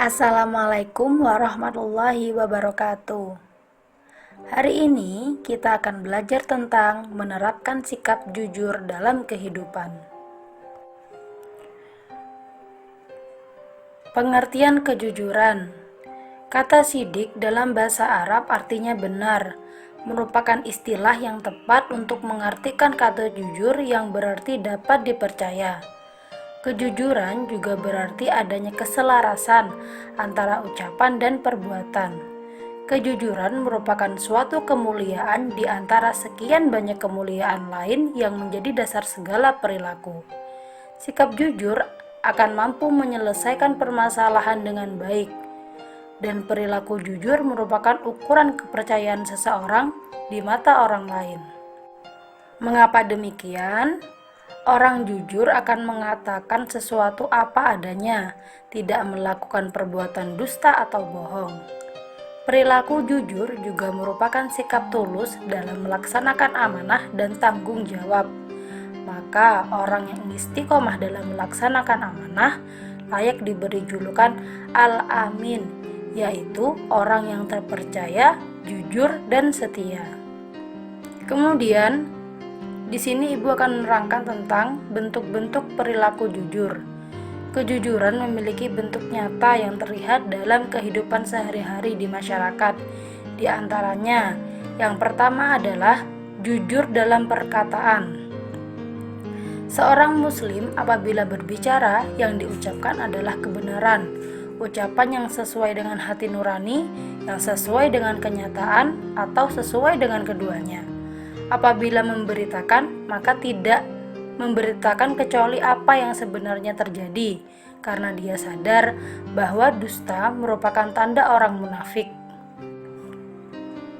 Assalamualaikum warahmatullahi wabarakatuh. Hari ini kita akan belajar tentang menerapkan sikap jujur dalam kehidupan. Pengertian kejujuran. Kata sidik dalam bahasa Arab artinya benar, merupakan istilah yang tepat untuk mengartikan kata jujur yang berarti dapat dipercaya. Kejujuran juga berarti adanya keselarasan antara ucapan dan perbuatan. Kejujuran merupakan suatu kemuliaan di antara sekian banyak kemuliaan lain yang menjadi dasar segala perilaku. Sikap jujur akan mampu menyelesaikan permasalahan dengan baik, dan perilaku jujur merupakan ukuran kepercayaan seseorang di mata orang lain. Mengapa demikian? Orang jujur akan mengatakan sesuatu apa adanya, tidak melakukan perbuatan dusta atau bohong. Perilaku jujur juga merupakan sikap tulus dalam melaksanakan amanah dan tanggung jawab. Maka orang yang istiqomah dalam melaksanakan amanah layak diberi julukan Al-Amin, yaitu orang yang terpercaya, jujur, dan setia. Kemudian, di sini Ibu akan menerangkan tentang bentuk-bentuk perilaku jujur. Kejujuran memiliki bentuk nyata yang terlihat dalam kehidupan sehari-hari di masyarakat. Di antaranya, yang pertama adalah jujur dalam perkataan. Seorang muslim apabila berbicara, yang diucapkan adalah kebenaran, ucapan yang sesuai dengan hati nurani, yang sesuai dengan kenyataan, atau sesuai dengan keduanya. Apabila memberitakan, maka tidak memberitakan kecuali apa yang sebenarnya terjadi, karena dia sadar bahwa dusta merupakan tanda orang munafik.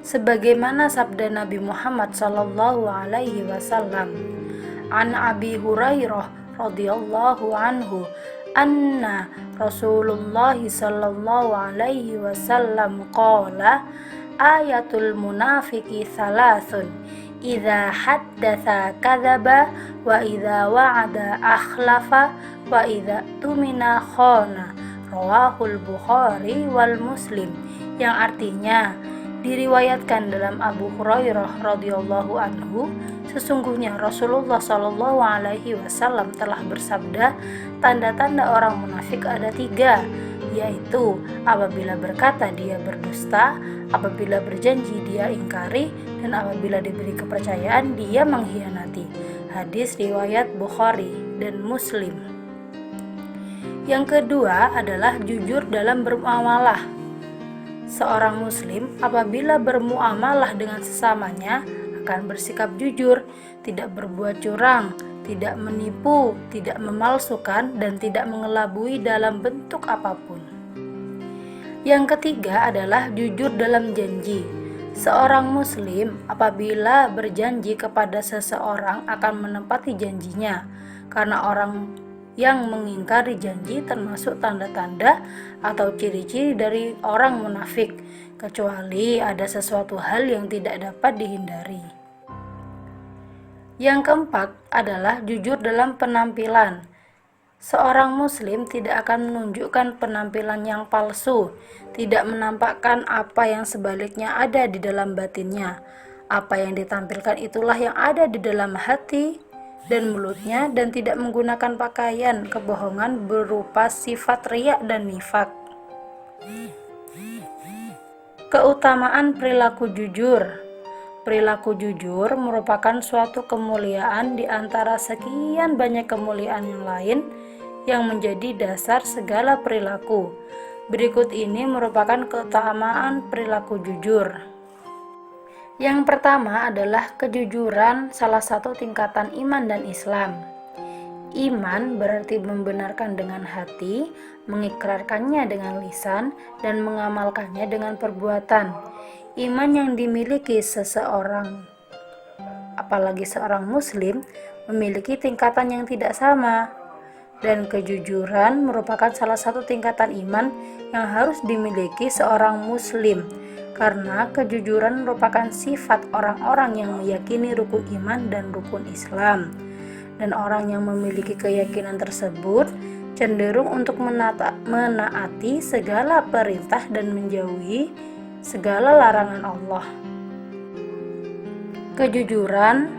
Sebagaimana sabda Nabi Muhammad SAW, An Abi Hurairah radhiyallahu anhu, anna Rasulullah sallallahu alaihi wasallam qala, ayatul munafiqi thalathun, idza haddatsa kadzaba wa idza wa'ada akhlafa wa idza tumina khana. Rawahul Bukhari wal Muslim, yang artinya diriwayatkan dalam Abu Hurairah radhiyallahu anhu, sesungguhnya Rasulullah sallallahu alaihi wasallam telah bersabda, tanda-tanda orang munafik ada 3, yaitu apabila berkata dia berdusta, apabila berjanji dia ingkari, dan apabila diberi kepercayaan dia mengkhianati. Hadis riwayat Bukhari dan Muslim. Yang kedua adalah jujur dalam bermuamalah. Seorang muslim apabila bermuamalah dengan sesamanya akan bersikap jujur, tidak berbuat curang, tidak menipu, tidak memalsukan, dan tidak mengelabui dalam bentuk apapun. Yang ketiga adalah jujur dalam janji. Seorang muslim apabila berjanji kepada seseorang akan menepati janjinya, karena orang yang mengingkari janji termasuk tanda-tanda atau ciri-ciri dari orang munafik, kecuali ada sesuatu hal yang tidak dapat dihindari. Yang keempat adalah jujur dalam penampilan. Seorang muslim tidak akan menunjukkan penampilan yang palsu, tidak menampakkan apa yang sebaliknya ada di dalam batinnya. Apa yang ditampilkan itulah yang ada di dalam hati dan mulutnya, dan tidak menggunakan pakaian kebohongan berupa sifat riya dan nifak. Keutamaan perilaku jujur. Perilaku jujur merupakan suatu kemuliaan di antara sekian banyak kemuliaan yang lain yang menjadi dasar segala perilaku. Berikut ini merupakan keutamaan perilaku jujur. Yang pertama adalah kejujuran, salah satu tingkatan iman dan Islam. Iman berarti membenarkan dengan hati, mengikrarkannya dengan lisan, dan mengamalkannya dengan perbuatan. Iman yang dimiliki seseorang, apalagi seorang muslim, memiliki tingkatan yang tidak sama. Dan kejujuran merupakan salah satu tingkatan iman yang harus dimiliki seorang muslim, karena kejujuran merupakan sifat orang-orang yang meyakini rukun iman dan rukun Islam. Dan orang yang memiliki keyakinan tersebut cenderung untuk menaati segala perintah dan menjauhi segala larangan Allah. Kejujuran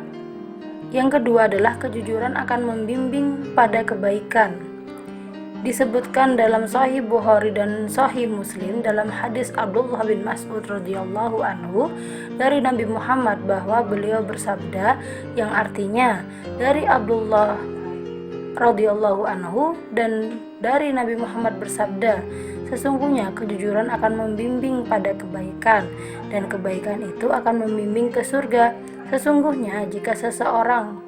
yang kedua adalah kejujuran akan membimbing pada kebaikan. Disebutkan dalam Sahih Bukhari dan Sahih Muslim dalam hadis Abdullah bin Mas'ud radhiyallahu anhu dari Nabi Muhammad bahwa beliau bersabda, yang artinya dari Abdullah radhiyallahu anhu dan dari Nabi Muhammad bersabda, sesungguhnya kejujuran akan membimbing pada kebaikan, dan kebaikan itu akan membimbing ke surga. Sesungguhnya jika seseorang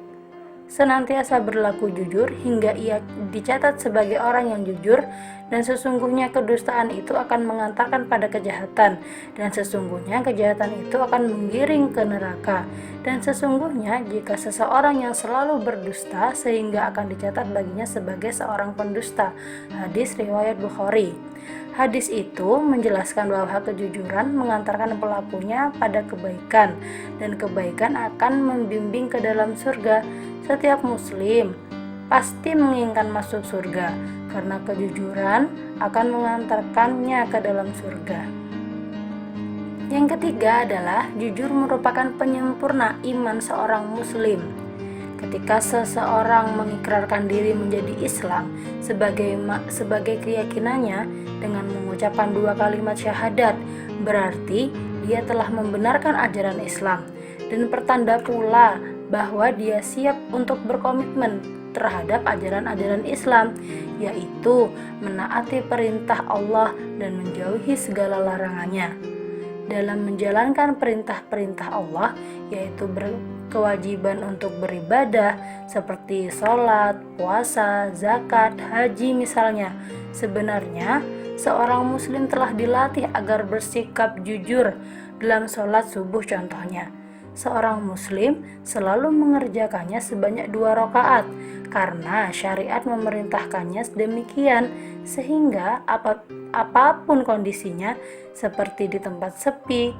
senantiasa berlaku jujur hingga ia dicatat sebagai orang yang jujur, dan sesungguhnya kedustaan itu akan mengantarkan pada kejahatan, dan sesungguhnya kejahatan itu akan menggiring ke neraka, dan sesungguhnya jika seseorang yang selalu berdusta sehingga akan dicatat baginya sebagai seorang pendusta. Hadis riwayat Bukhari. Hadis itu menjelaskan bahwa kejujuran mengantarkan pelakunya pada kebaikan, dan kebaikan akan membimbing ke dalam surga. Setiap muslim pasti menginginkan masuk surga, karena kejujuran akan mengantarkannya ke dalam surga. Yang ketiga adalah jujur merupakan penyempurna iman seorang muslim. Ketika seseorang mengikrarkan diri menjadi Islam sebagai keyakinannya dengan mengucapkan 2 kalimat syahadat, berarti dia telah membenarkan ajaran Islam, dan pertanda pula bahwa dia siap untuk berkomitmen terhadap ajaran-ajaran Islam, yaitu menaati perintah Allah dan menjauhi segala larangannya. Dalam menjalankan perintah-perintah Allah, yaitu berkewajiban untuk beribadah seperti sholat, puasa, zakat, haji misalnya, sebenarnya seorang muslim telah dilatih agar bersikap jujur dalam sholat subuh contohnya. Seorang muslim selalu mengerjakannya sebanyak 2 rakaat karena syariat memerintahkannya demikian, sehingga apapun kondisinya, seperti di tempat sepi,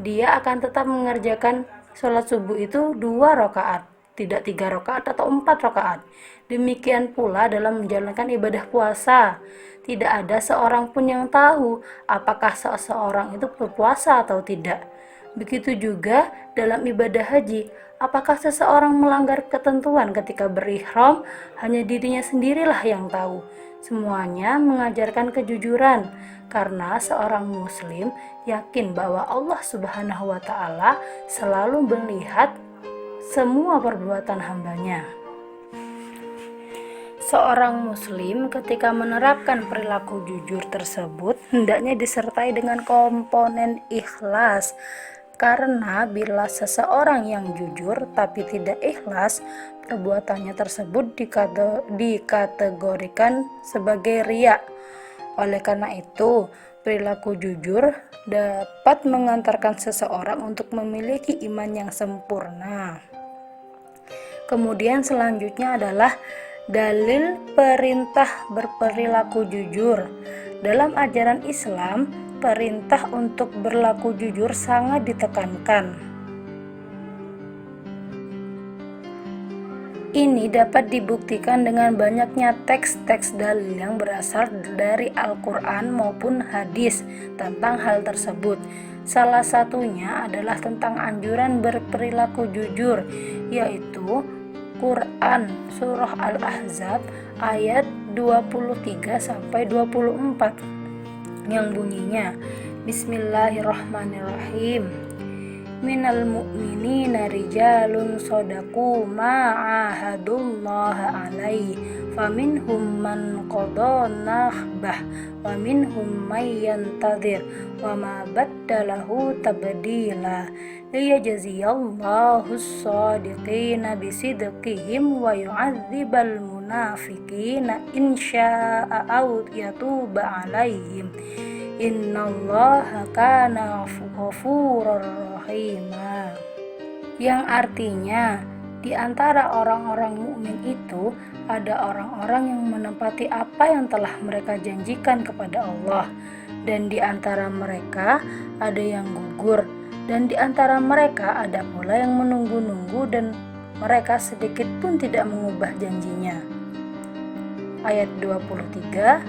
dia akan tetap mengerjakan sholat subuh itu 2 rakaat, tidak 3 rakaat atau 4 rakaat. Demikian pula dalam menjalankan ibadah puasa, tidak ada seorang pun yang tahu apakah seseorang itu berpuasa atau tidak. Begitu juga dalam ibadah haji, apakah seseorang melanggar ketentuan ketika berihram, hanya dirinya sendirilah yang tahu. Semuanya mengajarkan kejujuran, karena seorang muslim yakin bahwa Allah Subhanahu wa Ta'ala selalu melihat semua perbuatan hambanya. Seorang muslim ketika menerapkan perilaku jujur tersebut hendaknya disertai dengan komponen ikhlas. Karena bila seseorang yang jujur tapi tidak ikhlas, perbuatannya tersebut dikategorikan sebagai riya. Oleh karena itu, perilaku jujur dapat mengantarkan seseorang untuk memiliki iman yang sempurna. Kemudian selanjutnya adalah dalil perintah berperilaku jujur. Dalam ajaran Islam, perintah untuk berlaku jujur sangat ditekankan. Ini dapat dibuktikan dengan banyaknya teks-teks dalil yang berasal dari Al-Quran maupun hadis tentang hal tersebut. Salah satunya adalah tentang anjuran berperilaku jujur, yaitu Quran Surah Al-Ahzab ayat 23-24 yang bunyinya, Bismillahirrahmanirrahim. Minal mu'minina rijalun shadaqu ma ahadullaha alaihi faminhum man qada nahbah wa minhum may yantadhir wa ma baddalahu tabdila liyajziyallahu as-shadiqina bisidqihim wa yu'adzibal munafiqina in syaa'a aw yatuba alaihim innallaha kana ghafurur rahima. Yang artinya, di antara orang-orang mukmin itu ada orang-orang yang menepati apa yang telah mereka janjikan kepada Allah, dan di antara mereka ada yang gugur, dan di antara mereka ada pula yang menunggu-nunggu dan mereka sedikit pun tidak mengubah janjinya. ayat 23.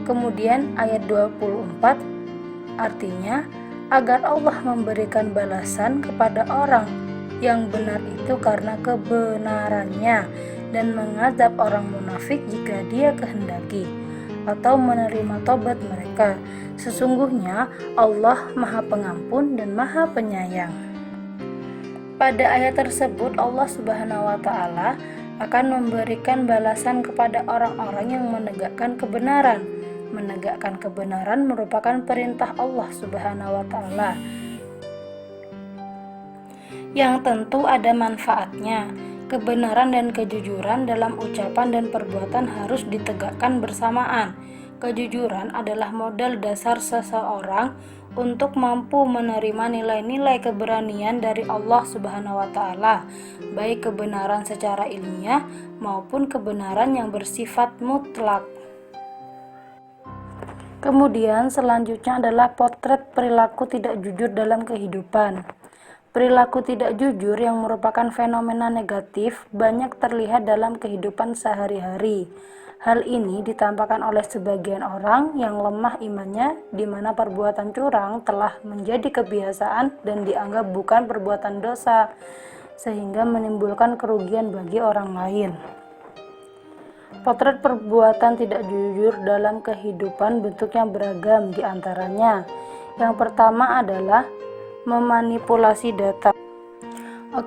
Kemudian ayat 24 artinya agar Allah memberikan balasan kepada orang yang benar itu karena kebenarannya dan mengazab orang munafik jika Dia kehendaki atau menerima tobat mereka. Sesungguhnya Allah Maha Pengampun dan Maha Penyayang. Pada ayat tersebut Allah Subhanahu wa taala akan memberikan balasan kepada orang-orang yang menegakkan kebenaran. Menegakkan kebenaran merupakan perintah Allah Subhanahu wa taala yang tentu ada manfaatnya. Kebenaran dan kejujuran dalam ucapan dan perbuatan harus ditegakkan bersamaan. Kejujuran adalah modal dasar seseorang untuk mampu menerima nilai-nilai keberanian dari Allah Subhanahu wa taala, baik kebenaran secara ilmiah maupun kebenaran yang bersifat mutlak. Kemudian selanjutnya adalah potret perilaku tidak jujur dalam kehidupan. Perilaku tidak jujur yang merupakan fenomena negatif banyak terlihat dalam kehidupan sehari-hari. Hal ini ditampakkan oleh sebagian orang yang lemah imannya, di mana perbuatan curang telah menjadi kebiasaan dan dianggap bukan perbuatan dosa, sehingga menimbulkan kerugian bagi orang lain. Potret perbuatan tidak jujur dalam kehidupan bentuknya beragam, di antaranya yang pertama adalah memanipulasi data.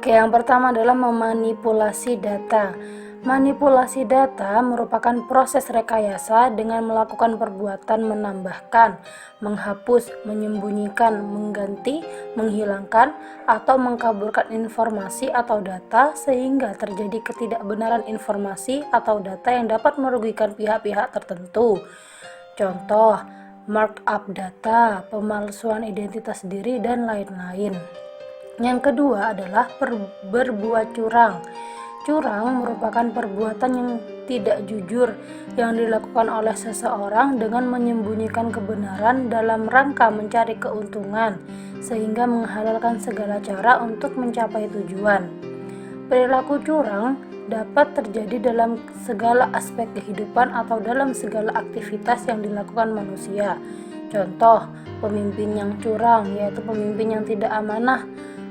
Yang pertama adalah memanipulasi data. Manipulasi data merupakan proses rekayasa dengan melakukan perbuatan menambahkan, menghapus, menyembunyikan, mengganti, menghilangkan, atau mengkaburkan informasi atau data sehingga terjadi ketidakbenaran informasi atau data yang dapat merugikan pihak-pihak tertentu. Contoh, markup data, pemalsuan identitas diri, dan lain-lain. Yang kedua adalah berbuat curang. Curang merupakan perbuatan yang tidak jujur yang dilakukan oleh seseorang dengan menyembunyikan kebenaran dalam rangka mencari keuntungan, sehingga menghalalkan segala cara untuk mencapai tujuan. Perilaku curang dapat terjadi dalam segala aspek kehidupan atau dalam segala aktivitas yang dilakukan manusia. Contoh, pemimpin yang curang yaitu pemimpin yang tidak amanah,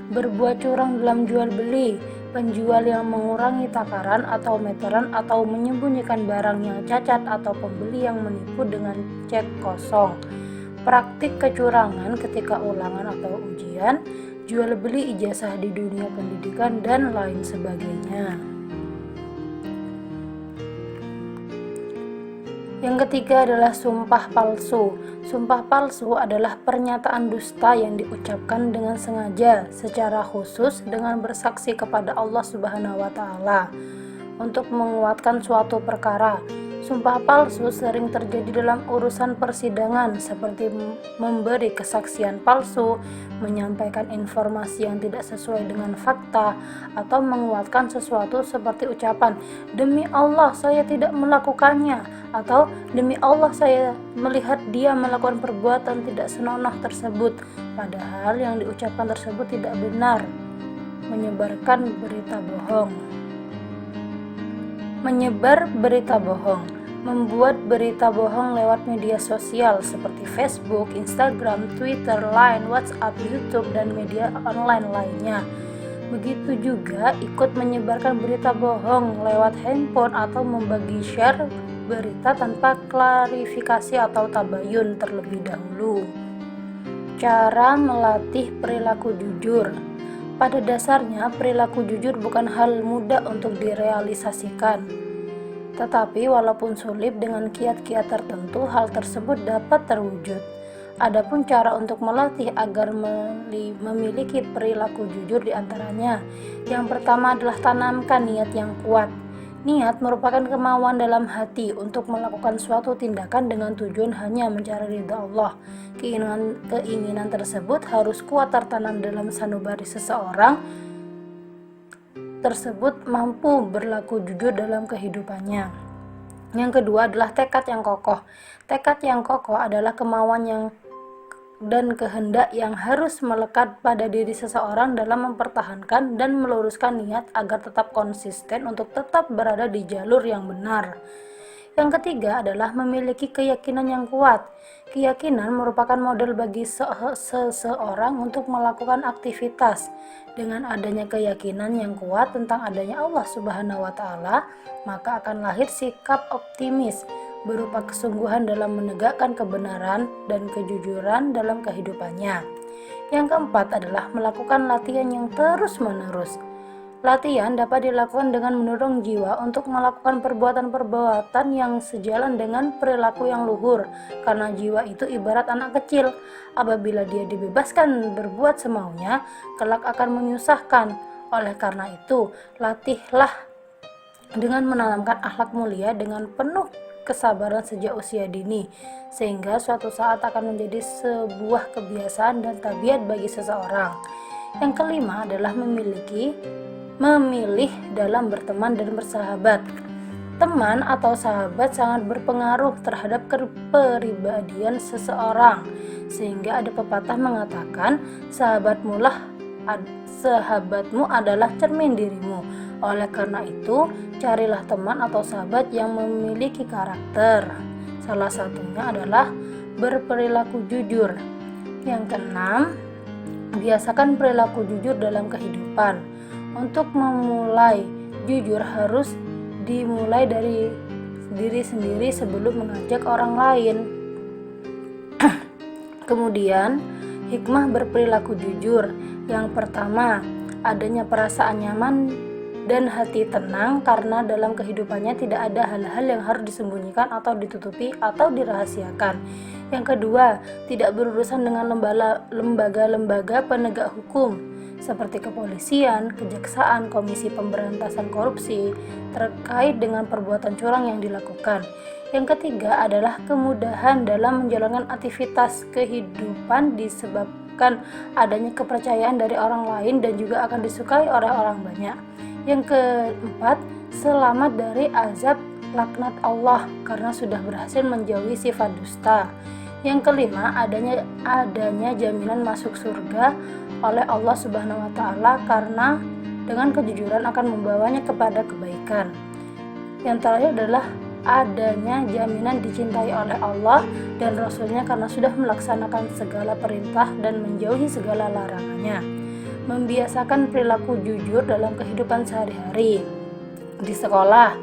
berbuat curang dalam jual beli, penjual yang mengurangi takaran atau meteran atau menyembunyikan barang yang cacat, atau pembeli yang menipu dengan cek kosong. Praktik kecurangan ketika ulangan atau ujian, jual beli ijazah di dunia pendidikan, dan lain sebagainya. Yang ketiga adalah sumpah palsu. Sumpah palsu adalah pernyataan dusta yang diucapkan dengan sengaja, secara khusus dengan bersaksi kepada Allah Subhanahu wa taala untuk menguatkan suatu perkara. Sumpah palsu sering terjadi dalam urusan persidangan, seperti memberi kesaksian palsu, menyampaikan informasi yang tidak sesuai dengan fakta, atau menguatkan sesuatu seperti ucapan, "Demi Allah saya tidak melakukannya," atau "Demi Allah saya melihat dia melakukan perbuatan tidak senonoh tersebut," padahal yang diucapkan tersebut tidak benar. Menyebarkan berita bohong. Menyebar berita bohong, membuat berita bohong lewat media sosial seperti Facebook, Instagram, Twitter, Line, WhatsApp, YouTube, dan media online lainnya. Begitu juga ikut menyebarkan berita bohong lewat handphone atau membagi share berita tanpa klarifikasi atau tabayun terlebih dahulu. Cara melatih perilaku jujur. Pada dasarnya, perilaku jujur bukan hal mudah untuk direalisasikan. Tetapi walaupun sulit, dengan kiat-kiat tertentu hal tersebut dapat terwujud. Adapun cara untuk melatih agar memiliki perilaku jujur diantaranya, yang pertama adalah tanamkan niat yang kuat. Niat merupakan kemauan dalam hati untuk melakukan suatu tindakan dengan tujuan hanya mencari ridha Allah. Keinginan tersebut harus kuat tertanam dalam sanubari seseorang tersebut mampu berlaku jujur dalam kehidupannya. Yang kedua adalah tekad yang kokoh. Tekad yang kokoh adalah kemauan dan kehendak yang harus melekat pada diri seseorang dalam mempertahankan dan meluruskan niat agar tetap konsisten untuk tetap berada di jalur yang benar. Yang ketiga adalah memiliki keyakinan yang kuat. Keyakinan merupakan model bagi seseorang untuk melakukan aktivitas. Dengan adanya keyakinan yang kuat tentang adanya Allah Subhanahu wa Ta'ala, maka akan lahir sikap optimis berupa kesungguhan dalam menegakkan kebenaran dan kejujuran dalam kehidupannya. Yang keempat adalah melakukan latihan yang terus-menerus. Latihan dapat dilakukan dengan mendorong jiwa untuk melakukan perbuatan-perbuatan yang sejalan dengan perilaku yang luhur, karena jiwa itu ibarat anak kecil. Apabila dia dibebaskan berbuat semaunya, kelak akan menyusahkan. Oleh karena itu, latihlah dengan menanamkan akhlak mulia dengan penuh kesabaran sejak usia dini, sehingga suatu saat akan menjadi sebuah kebiasaan dan tabiat bagi seseorang. Yang kelima adalah memilih dalam berteman dan bersahabat. Teman atau sahabat sangat berpengaruh terhadap kepribadian seseorang, sehingga ada pepatah mengatakan sahabatmu adalah cermin dirimu. Oleh karena itu, carilah teman atau sahabat yang memiliki karakter. Salah satunya adalah berperilaku jujur. Yang keenam, biasakan perilaku jujur dalam kehidupan. Untuk memulai jujur harus dimulai dari diri sendiri sebelum mengajak orang lain. Kemudian, hikmah berperilaku jujur. Yang pertama, adanya perasaan nyaman dan hati tenang karena dalam kehidupannya tidak ada hal-hal yang harus disembunyikan atau ditutupi atau dirahasiakan. Yang kedua, tidak berurusan dengan lembaga-lembaga penegak hukum seperti kepolisian, kejaksaan, komisi pemberantasan korupsi terkait dengan perbuatan curang yang dilakukan. Yang ketiga adalah kemudahan dalam menjalankan aktivitas kehidupan disebabkan adanya kepercayaan dari orang lain dan juga akan disukai oleh orang banyak. Yang keempat, selamat dari azab laknat Allah karena sudah berhasil menjauhi sifat dusta. Yang kelima, adanya jaminan masuk surga oleh Allah Subhanahu wa Ta'ala karena dengan kejujuran akan membawanya kepada kebaikan. Yang terakhir adalah adanya jaminan dicintai oleh Allah dan Rasul-Nya karena sudah melaksanakan segala perintah dan menjauhi segala larangannya. Membiasakan perilaku jujur dalam kehidupan sehari-hari. Di sekolah,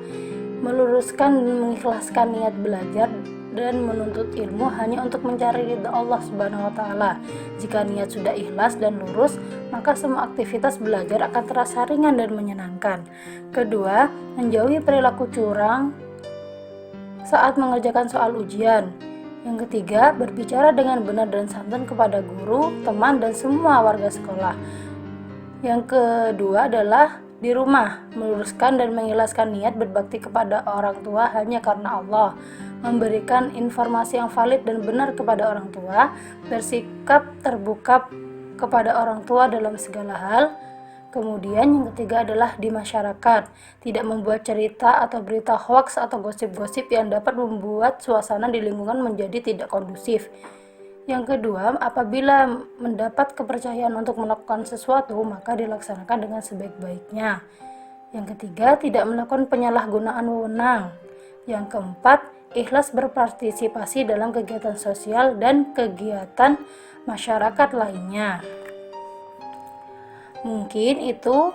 meluruskan dan mengikhlaskan niat belajar dan menuntut ilmu hanya untuk mencari ridha Allah Subhanahu wa Ta'ala. Jika niat sudah ikhlas dan lurus, maka semua aktivitas belajar akan terasa ringan dan menyenangkan. Kedua, menjauhi perilaku curang saat mengerjakan soal ujian. Yang ketiga, berbicara dengan benar dan santun kepada guru, teman, dan semua warga sekolah. Yang kedua adalah di rumah, meluruskan dan mengikhlaskan niat berbakti kepada orang tua hanya karena Allah, memberikan informasi yang valid dan benar kepada orang tua, bersikap terbuka kepada orang tua dalam segala hal. Kemudian yang ketiga adalah di masyarakat, tidak membuat cerita atau berita hoaks atau gosip-gosip yang dapat membuat suasana di lingkungan menjadi tidak kondusif. Yang kedua, apabila mendapat kepercayaan untuk melakukan sesuatu, maka dilaksanakan dengan sebaik-baiknya. Yang ketiga, tidak melakukan penyalahgunaan wewenang. Yang keempat, ikhlas berpartisipasi dalam kegiatan sosial dan kegiatan masyarakat lainnya. Mungkin itu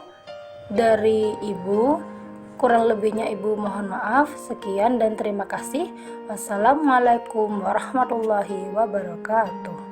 dari Ibu. Kurang lebihnya Ibu mohon maaf. Sekian dan terima kasih. Wassalamualaikum warahmatullahi wabarakatuh.